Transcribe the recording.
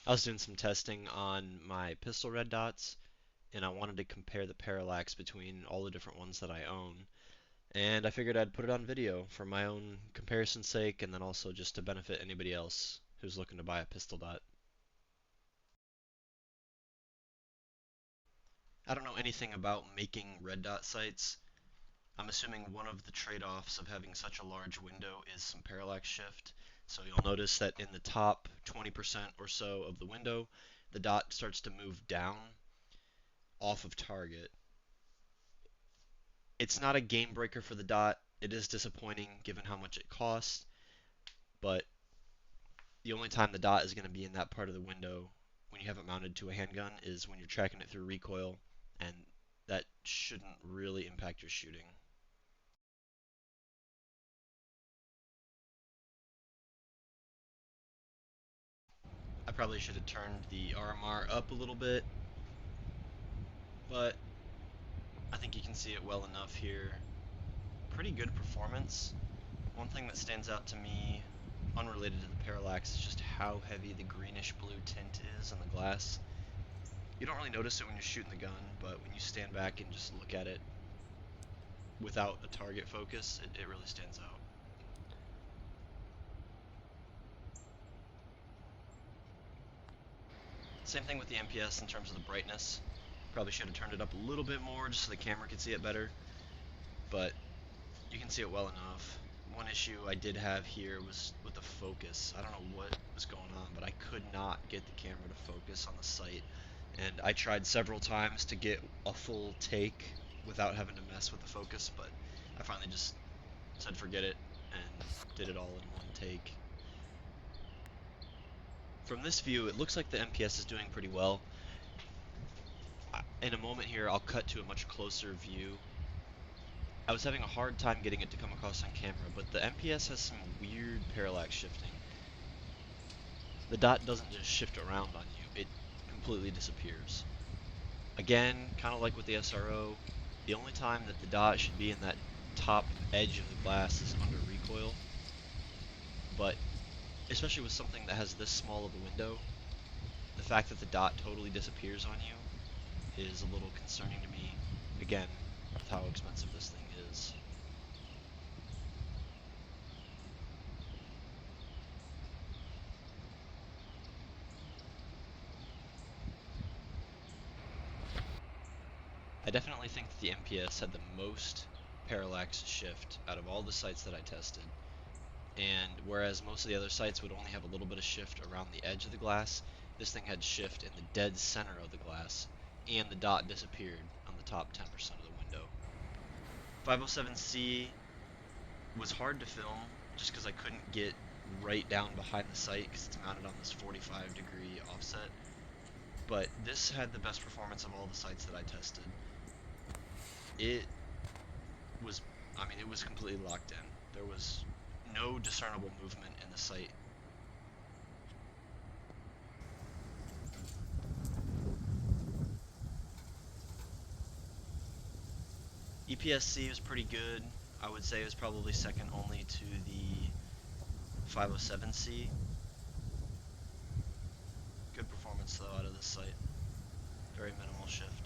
I was doing some testing on my pistol red dots, and I wanted to compare the parallax between all the different ones that I own. And I figured I'd put it on video for my own comparison's sake, and then also just to benefit anybody else who's looking to buy a pistol dot. I don't know anything about making red dot sights. I'm assuming one of the trade-offs of having such a large window is some parallax shift. So you'll notice that in the top 20% or so of the window, the dot starts to move down off of target. It's not a game breaker for the dot. It is disappointing given how much it costs, but the only time the dot is going to be in that part of the window when you have it mounted to a handgun is when you're tracking it through recoil, and that shouldn't really impact your shooting. I probably should have turned the RMR up a little bit, but I think you can see it well enough here. Pretty good performance. One thing that stands out to me, unrelated to the parallax, is just how heavy the greenish blue tint is on the glass. You don't really notice it when you're shooting the gun, but when you stand back and just look at it without a target focus, it really stands out. Same thing with the MPS in terms of the brightness. Probably should have turned it up a little bit more just so the camera could see it better, but you can see it well enough. One issue I did have here was with the focus. I don't know what was going on, but I could not get the camera to focus on the sight. And I tried several times to get a full take without having to mess with the focus, but I finally just said forget it and did it all in one take. From this view, it looks like the MPS is doing pretty well. In a moment here, I'll cut to a much closer view. I was having a hard time getting it to come across on camera, but the MPS has some weird parallax shifting. The dot doesn't just shift around on you, it completely disappears. Again, kind of like with the SRO, the only time that the dot should be in that top edge of the glass is under recoil, but especially with something that has this small of a window, the fact that the dot totally disappears on you is a little concerning to me, again, with how expensive this thing is. I definitely think that the MPS had the most parallax shift out of all the sights that I tested. And whereas most of the other sights would only have a little bit of shift around the edge of the glass, this thing had shift in the dead center of the glass, and the dot disappeared on the top 10% of the window. 507C was hard to film just because I couldn't get right down behind the sight because it's mounted on this 45-degree offset. But this had the best performance of all the sights that I tested. It was, it was completely locked in. There was no discernible movement in the sight. EPSc was pretty good. I would say it was probably second only to the 507C. Good performance though out of this sight. Very minimal shift.